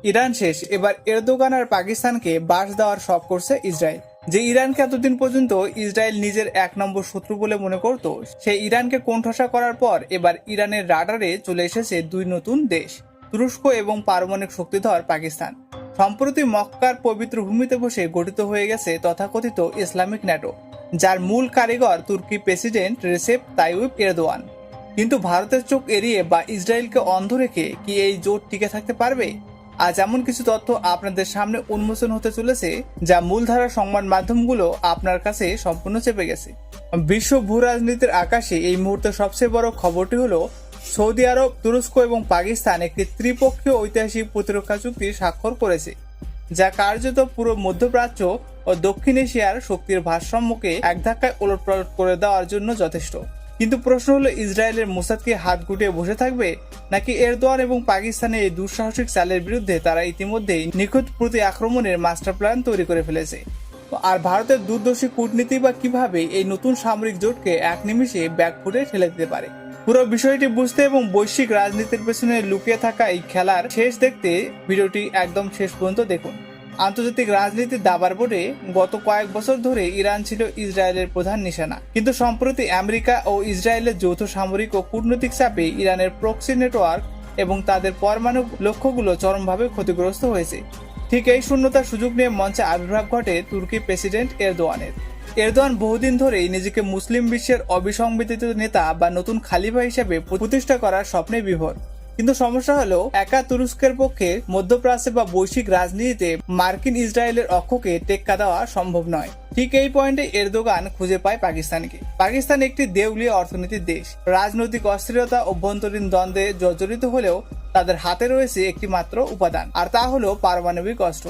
Iran শেষ, এবার Erdogan আর পাকিস্তানকে বাস দেওয়ার শখ করছে ইসরায়েল। যে ইরানকে এতদিন পর্যন্ত ইসরায়েল নিজের 1 নম্বর শত্রু বলে মনে করত, সেই ইরানকে কোণঠাসা করার পর এবার ইরানের রাডারে চলে এসেছে 2 নতুন দেশ, তুরস্ক এবং পারমাণবিক শক্তিধর পাকিস্তান। সম্প্রতি মক্কার পবিত্র ভূমিতে বসে গঠিত হয়ে গেছে তথাকথিত ইসলামিক ন্যাটো, যার মূল কারিগর তুর্কি প্রেসিডেন্ট রেসেপ তাইয়িপ এরদোয়ান। কিন্তু ভারতের চোখ এড়িয়ে বা ইসরায়েলকে অন্ধ রেখে কি এই জোট টিকে থাকতে পারবে? আজ এমন কিছু তথ্য আপনাদের সামনে উন্মোচন হতে চলেছে যা মূলধারা সংবাদ মাধ্যমগুলো আপনার কাছে সম্পূর্ণ চেপে গেছে। বিশ্ব ভূ রাজনীতির আকাশে এই মুহূর্তে সবচেয়ে বড় খবরটি হলো সৌদি আরব, তুরস্ক এবং পাকিস্তান একটি ত্রিপক্ষীয় ঐতিহাসিক প্রতিরক্ষা চুক্তি স্বাক্ষর করেছে, যা কার্যত পুরো মধ্যপ্রাচ্য ও দক্ষিণ এশিয়ার শক্তির ভারসাম্যকে এক ধাক্কায় ওলটপালট করে দেওয়ার জন্য যথেষ্ট। কিন্তু প্রশ্ন হলো, ইসরায়েলের মোসাদকে হাত গুটিয়ে বসে থাকবে, নাকি এরদোয়ান এবং পাকিস্তানের এই দুঃসাহসিক চালের বিরুদ্ধে তারা ইতিমধ্যেই নিখুঁত প্রতি আক্রমণের মাস্টার প্ল্যান তৈরি করে ফেলেছে? আর ভারতের দূরদর্শী কূটনীতি বা কিভাবে এই নতুন সামরিক জোটকে এক নিমিষে ব্যাকফুটে ঠেলে দিতে পারে? পুরো বিষয়টি বুঝতে এবং বৈশ্বিক রাজনীতির পেছনে লুকিয়ে থাকা এই খেলার শেষ দেখতে ভিডিওটি একদম শেষ পর্যন্ত দেখুন। আন্তর্জাতিক রাজনীতির দাবার বোর্ডে গত কয়েক বছর ধরে ইরান ছিল ইসরায়েলের প্রধান নিশানা, কিন্তু সম্প্রতি আমেরিকা ও ইসরায়েলের যৌথ সামরিক ও কূটনৈতিক চাপে ইরানের প্রক্সি নেটওয়ার্ক এবং তাদের পরমাণু লক্ষ্যগুলো চরমভাবে ক্ষতিগ্রস্ত হয়েছে। ঠিক এই শূন্যতার সুযোগ নিয়ে মঞ্চে আবির্ভাব ঘটে তুর্কি প্রেসিডেন্ট এরদোয়ানের। এরদোয়ান বহুদিন ধরেই নিজেকে মুসলিম বিশ্বের অবিসংবিধিত নেতা বা নতুন খালিফা হিসেবে প্রতিষ্ঠা করার স্বপ্নে বিভোর। কিন্তু সমস্যা হলো, একা তুরস্কের পক্ষে মধ্যপ্রাচ্যে বা বৈশ্বিক রাজনীতিতে মার্কিন ইসরায়েলের অক্ষকে টেক্কা দেওয়া সম্ভব নয়। ঠিক এই পয়েন্টে এরদোগান খুঁজে পায় পাকিস্তানকে। পাকিস্তান একটি দেউলিয়া অর্থনীতির দেশ, রাজনৈতিক অস্থিরতা, অভ্যন্তরীণ দ্বন্দ্বে জর্জরিত হলেও তাদের হাতে রয়েছে একটি মাত্র উপাদান, আর তা হলো পারমাণবিক অস্ত্র।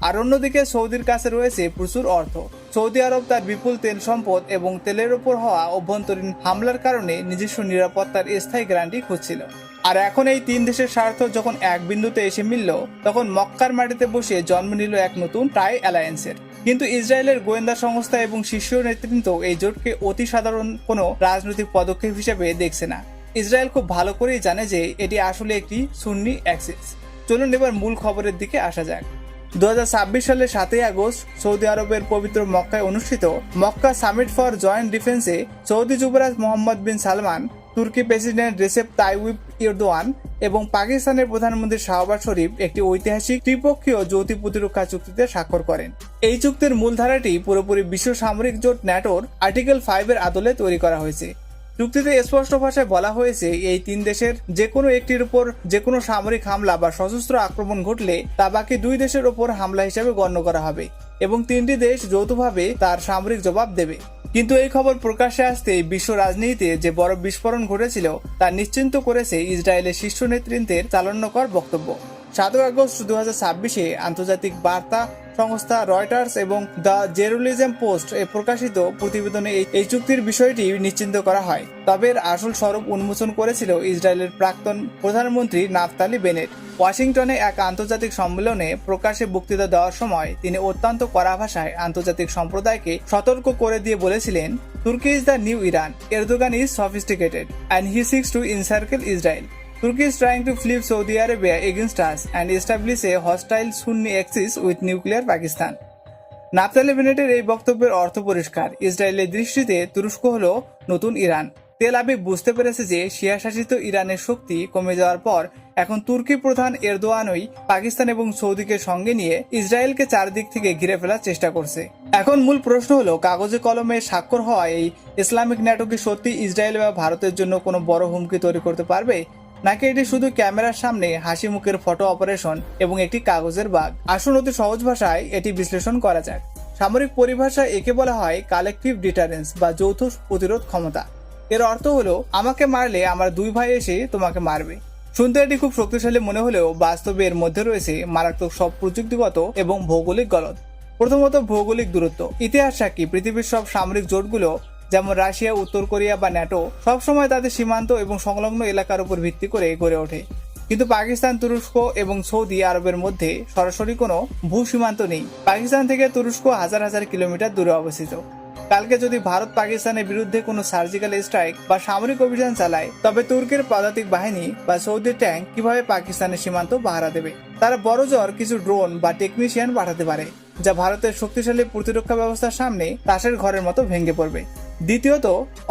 আর অন্যদিকে সৌদির কাছে রয়েছে প্রচুর অর্থ। সৌদি আরব তার বিপুল তেল সম্পদ এবং তেলের ওপর হওয়া অভ্যন্তরীণ হামলার কারণে নিজস্ব নিরাপত্তার স্থায়ী গ্যারান্টি খুঁজছিল। আর এখন এই 3 দেশের স্বার্থ যখন এক বিন্দুতে এসে মিলল, তখন মক্কার মাটিতে বসে জন্ম নিল এক নতুন ট্রাই অ্যালায়েন্সের। কিন্তু ইসরায়েলের গোয়েন্দা সংস্থা এবং শীর্ষ নেতৃত্ব এই জোটকে অতি সাধারণ কোনো রাজনৈতিক পদক্ষেপ হিসেবে দেখছে না। ইসরায়েল খুব ভালো করেই জানে যে এটি আসলে একটি সুন্নি অ্যাক্সিস। চলুন এবার মূল খবরের দিকে আসা যাক। 2026 সালের 7 আগস্ট সৌদি আরবের পবিত্র মক্কায় অনুষ্ঠিত মক্কা সামিট ফর জয়েন্ট ডিফেন্সে সৌদি যুবরাজ মোহাম্মদ বিন সালমান, তুর্কি প্রেসিডেন্ট রেসেপ তাইয়িপ এরদোয়ান এবং পাকিস্তানের প্রধানমন্ত্রী শাহবাজ শরীফ একটি ঐতিহাসিক ত্রিপক্ষীয় যৌথ প্রতিরক্ষা চুক্তিতে স্বাক্ষর করেন। এই চুক্তির মূলধারাটি পুরোপুরি বিশ্ব সামরিক জোট ন্যাটোর আর্টিকেল 5 এর আদলে তৈরি করা হয়েছে। চুক্তিতে স্পষ্ট ভাষায় বলা হয়েছে, এই 3 দেশের যে কোনো একটির উপর যে কোনো সামরিক হামলা বা সশস্ত্র আক্রমণ ঘটলে তা বাকি 2 দেশের ওপর হামলা হিসেবে গণ্য করা হবে এবং 3টি দেশ যৌথভাবে তার সামরিক জবাব দেবে। কিন্তু এই খবর প্রকাশ্যে আসতে বিশ্ব রাজনীতিতে যে বড় বিস্ফোরণ ঘটেছিল তা নিশ্চিন্ত করেছে ইসরায়েলের শীর্ষ নেতৃত্বের চাঞ্চল্যকর বক্তব্য। 7 আগস্ট 2026-এ আন্তর্জাতিক বার্তা সংস্থা রয়টার্স এবং দ্য জেরুসালেম পোস্ট এ প্রকাশিত প্রতিবেদনে এই চুক্তির বিষয়টি নিশ্চিত করা হয়। তবে এর আসল স্বরূপ উন্মোচন করেছিল ইসরায়েলের প্রাক্তন প্রধানমন্ত্রী নাফতালি বেনেট। ওয়াশিংটনে এক আন্তর্জাতিক সম্মেলনে প্রকাশ্যে বক্তৃতা দেওয়ার সময় তিনি অত্যন্ত কড়া ভাষায় আন্তর্জাতিক সম্প্রদায়কে সতর্ক করে দিয়ে বলেছিলেন, Turkey is the new Iran, Erdogan is sophisticated and he seeks to encircle Israel. Turkey is trying to flip Saudi Arabia against us and establish a hostile Sunni axis with nuclear Pakistan. Naftali বেনেটের এই বক্তব্যের অর্থ পরিষ্কার। ইসরায়েলের দৃষ্টিতে তুরস্ক হলো নতুন ইরান। তেল আবিব বুঝতে পেরেছে যে শিয়া শাসিত ইরানের শক্তি কমে যাওয়ার পর এখন তুর্কি প্রধান এরদোয়ানই পাকিস্তান এবং সৌদিকে সঙ্গে নিয়ে ইসরায়েলকে চারদিক থেকে ঘিরে ফেলার চেষ্টা করছে। এখন মূল প্রশ্ন হলো, কাগজে কলমে স্বাক্ষর হওয়া এই ইসলামিক ন্যাটো কি সত্যি ইসরায়েল বা ভারতের জন্য কোনো বড় হুমকি তৈরি করতে পারবে, নাকি এটি শুধু ক্যামেরার সামনে হাসি মুখের ফটো অপারেশন এবং একটি কাগজের বাগ? আসুন অতি সহজ ভাষায় এটি বিশ্লেষণ করা যাক। সামরিক পরিভাষায় একে বলা হয় কালেকটিভ ডিটারেন্স বা যৌথ প্রতিরোধ ক্ষমতা। এর অর্থ হলো, আমাকে মারলে আমার 2 ভাই এসে তোমাকে মারবে। শুনতে এটি খুব শক্তিশালী মনে হলেও বাস্তবে এর মধ্যে রয়েছে মারাত্মক সব প্রযুক্তিগত এবং ভৌগোলিক গলদ। প্রথমত ভৌগোলিক দূরত্ব। ইতিহাস সাক্ষী, পৃথিবীর সব সামরিক জোটগুলো যেমন রাশিয়া, উত্তর কোরিয়া বা ন্যাটো সবসময় তাদের সীমান্ত এবং সংলগ্ন এলাকার উপর ভিত্তি করে গড়ে ওঠে। কিন্তু পাকিস্তান, তুরস্ক এবং সৌদি আরবের মধ্যে সরাসরি কোনো ভূ সীমান্ত নেই। পাকিস্তান থেকে তুরস্ক হাজার হাজার কিলোমিটার দূরে অবস্থিত। কালকে যদি ভারত পাকিস্তানের বিরুদ্ধে কোনো সার্জিক্যাল স্ট্রাইক বা সামরিক অভিযান চালায়, তবে তুর্কির পদাতিক বাহিনী বা সৌদি ট্যাঙ্ক কিভাবে পাকিস্তানের সীমান্ত পাহারা দেবে? তারা বড়জোর কিছু ড্রোন বা টেকনিশিয়ান পাঠাতে পারে, যা ভারতের শক্তিশালী প্রতিরক্ষা ব্যবস্থার সামনে তাসের ঘরের মতো ভেঙে পড়বে। দ্বিতীয়ত,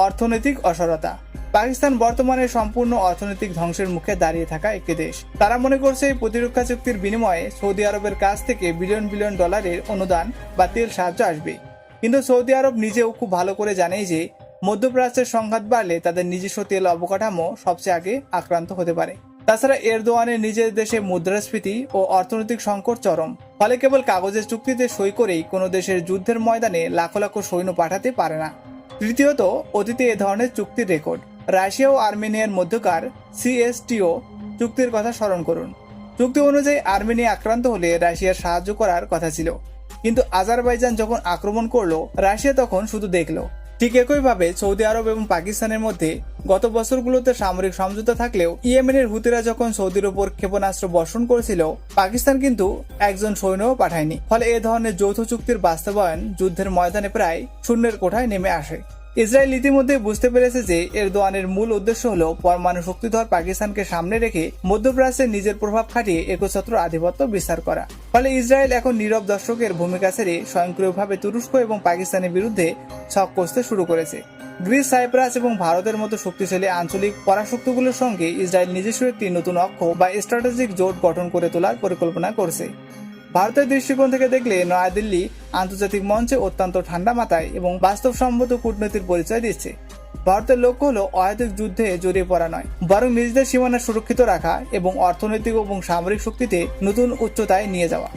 অর্থনৈতিক অসারতা। পাকিস্তান বর্তমানে সম্পূর্ণ অর্থনৈতিক ধ্বংসের মুখে দাঁড়িয়ে থাকা একটি দেশ। তারা মনে করছে এই প্রতিরক্ষা চুক্তির বিনিময়ে সৌদি আরবের কাছ থেকে বিলিয়ন বিলিয়ন ডলারের অনুদান বা তেল সাহায্য আসবে। কিন্তু সৌদি আরব নিজেও খুব ভালো করে জানে যে মধ্যপ্রাচ্যের সংঘাত বাড়লে তাদের নিজস্ব তেল অবকাঠামো সবচেয়ে আগে আক্রান্ত হতে পারে। তাছাড়া এরদোয়ানের নিজের দেশে মুদ্রাস্ফীতি ও অর্থনৈতিক সংকট চরম, ফলে কেবল কাগজের চুক্তিতে সই করেই কোনো দেশের যুদ্ধের ময়দানে লাখো লাখো সৈন্য পাঠাতে পারে না। তৃতীয়ত, অতীতে এ ধরনের চুক্তির রেকর্ড। রাশিয়া ও আর্মেনিয়ার মধ্যকার CSTO চুক্তির কথা স্মরণ করুন। চুক্তি অনুযায়ী আর্মেনিয়া আক্রান্ত হলে রাশিয়ার সাহায্য করার কথা ছিল, কিন্তু আজারবাইজান যখন আক্রমণ করলো, রাশিয়া তখন শুধু দেখলো। ঠিক একইভাবে সৌদি আরব এবং পাকিস্তানের মধ্যে গত বছরগুলোতে সামরিক সমঝোতা থাকলেও ইয়েমেনের হুতিরা যখন সৌদির ওপর ক্ষেপণাস্ত্র বর্ষণ করেছিল, পাকিস্তান কিন্তু একজন সৈন্যও পাঠায়নি। ফলে এ ধরনের যৌথ চুক্তির বাস্তবায়ন যুদ্ধের ময়দানে প্রায় শূন্যের কোঠায় নেমে আসে। ইসরায়েল ইতিমধ্যে বুঝতে পেরেছে যে এরদোয়ানের মূল উদ্দেশ্য হল পরমাণু শক্তিধর পাকিস্তানকে সামনে রেখে মধ্যপ্রাচ্যে নিজের প্রভাব খাটিয়ে একচ্ছত্র আধিপত্য বিস্তার করা। ফলে ইসরায়েল এখন নীরব দর্শকের ভূমিকা ছেড়ে স্বয়ংক্রিয়ভাবে তুরস্ক এবং পাকিস্তানের বিরুদ্ধে ছক কষতে শুরু করেছে। গ্রিস, সাইপ্রাস এবং ভারতের মতো শক্তিশালী আঞ্চলিক পরাশক্তিগুলোর সঙ্গে ইসরায়েল নিজস্ব একটি নতুন অক্ষ বা স্ট্র্যাটেজিক জোট গঠন করে তোলার পরিকল্পনা করছে। ভারতের দৃষ্টিকোণ থেকে দেখলে নয়াদিল্লি আন্তর্জাতিক মঞ্চে অত্যন্ত ঠান্ডা মাথায় এবং বাস্তবসম্মত কূটনীতির পরিচয় দিচ্ছে। ভারতের লক্ষ্য হলো অহেতুক যুদ্ধে জড়িয়ে পড়া নয়, বরং নিজেদের সীমানা সুরক্ষিত রাখা এবং অর্থনৈতিক এবং সামরিক শক্তিতে নতুন উচ্চতায় নিয়ে যাওয়া।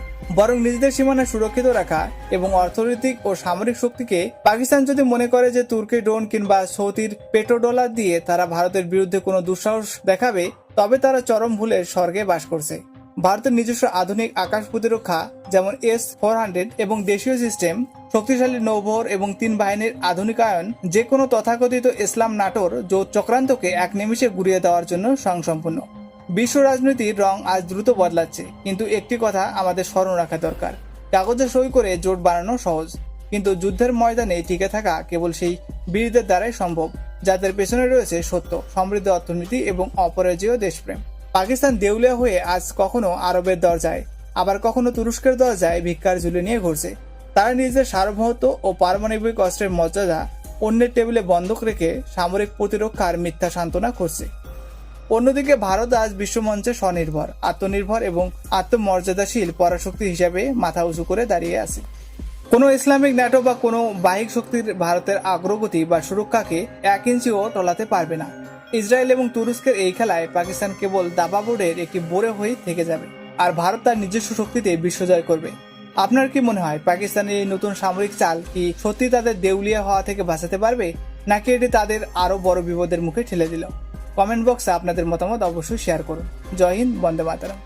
পাকিস্তান যদি মনে করে যে তুর্কি ড্রোন কিংবা সৌদির পেট্রোডলার দিয়ে তারা ভারতের বিরুদ্ধে কোনো দুঃসাহস দেখাবে, তবে তারা চরম ভুলের স্বর্গে বাস করছে। ভারতের নিজস্ব আধুনিক আকাশ প্রতিরক্ষা যেমন S-400 এবং দেশীয় সিস্টেম, শক্তিশালী নৌবহর এবং 3 বাহিনীর আধুনিকায়ন যে কোনো তথাকথিত ইসলাম নাটোর জোট চক্রান্তকে এক নিমিষে গুড়িয়ে দেওয়ার জন্য স্বয়ংসম্পূর্ণ। বিশ্ব রাজনীতির রং আজ দ্রুত বদলাচ্ছে, কিন্তু একটি কথা আমাদের স্মরণ রাখা দরকার: কাগজে সই করে জোট বানানো সহজ, কিন্তু যুদ্ধের ময়দানে টিকে থাকা কেবল সেই বীরদের দ্বারাই সম্ভব যাদের পেছনে রয়েছে সত্য, সমৃদ্ধ অর্থনীতি এবং অপরাজেয় দেশপ্রেম। পাকিস্তান দেউলিয়া হয়ে আজ কখনো আরবের দরজায়, আবার কখনো তুরস্কের দরজায় ভিক্ষার ঝুলি নিয়ে ঘুরছে। তারা নিজেদের সার্বভৌমত্ব ও পারমাণবিক অস্ত্রের মর্যাদা অন্যের টেবিলে বন্ধক রেখে সামরিক প্রতিরক্ষার মিথ্যা সান্ত্বনা করছে। অন্যদিকে ভারত আজ বিশ্বমঞ্চে স্বনির্ভর, আত্মনির্ভর এবং আত্মমর্যাদাশীল পরাশক্তি হিসাবে মাথা উঁচু করে দাঁড়িয়ে আছে। কোনো ইসলামিক ন্যাটো বা কোনো বাহ্যিক শক্তির ভারতের অগ্রগতি বা সুরক্ষাকে 1 ইঞ্চিও টলাতে পারবে না। ইসরায়েল এবং তুরস্কের এই খেলায় পাকিস্তান কেবল দাবা বোর্ডের একটি বোরে হয়ে থেকে যাবে, আর ভারত তার নিজস্ব শক্তিতে বিশ্বজয় করবে। আপনার কি মনে হয়, পাকিস্তানের এই নতুন সামরিক চাল কি সত্যি তাদের দেউলিয়া হওয়া থেকে বাঁচাতে পারবে, নাকি এটি তাদের আরো বড় বিপদের মুখে ঠেলে দিল? কমেন্ট বক্সে আপনাদের মতামত অবশ্যই শেয়ার করুন। জয় হিন্দ, বন্দে মাতরম।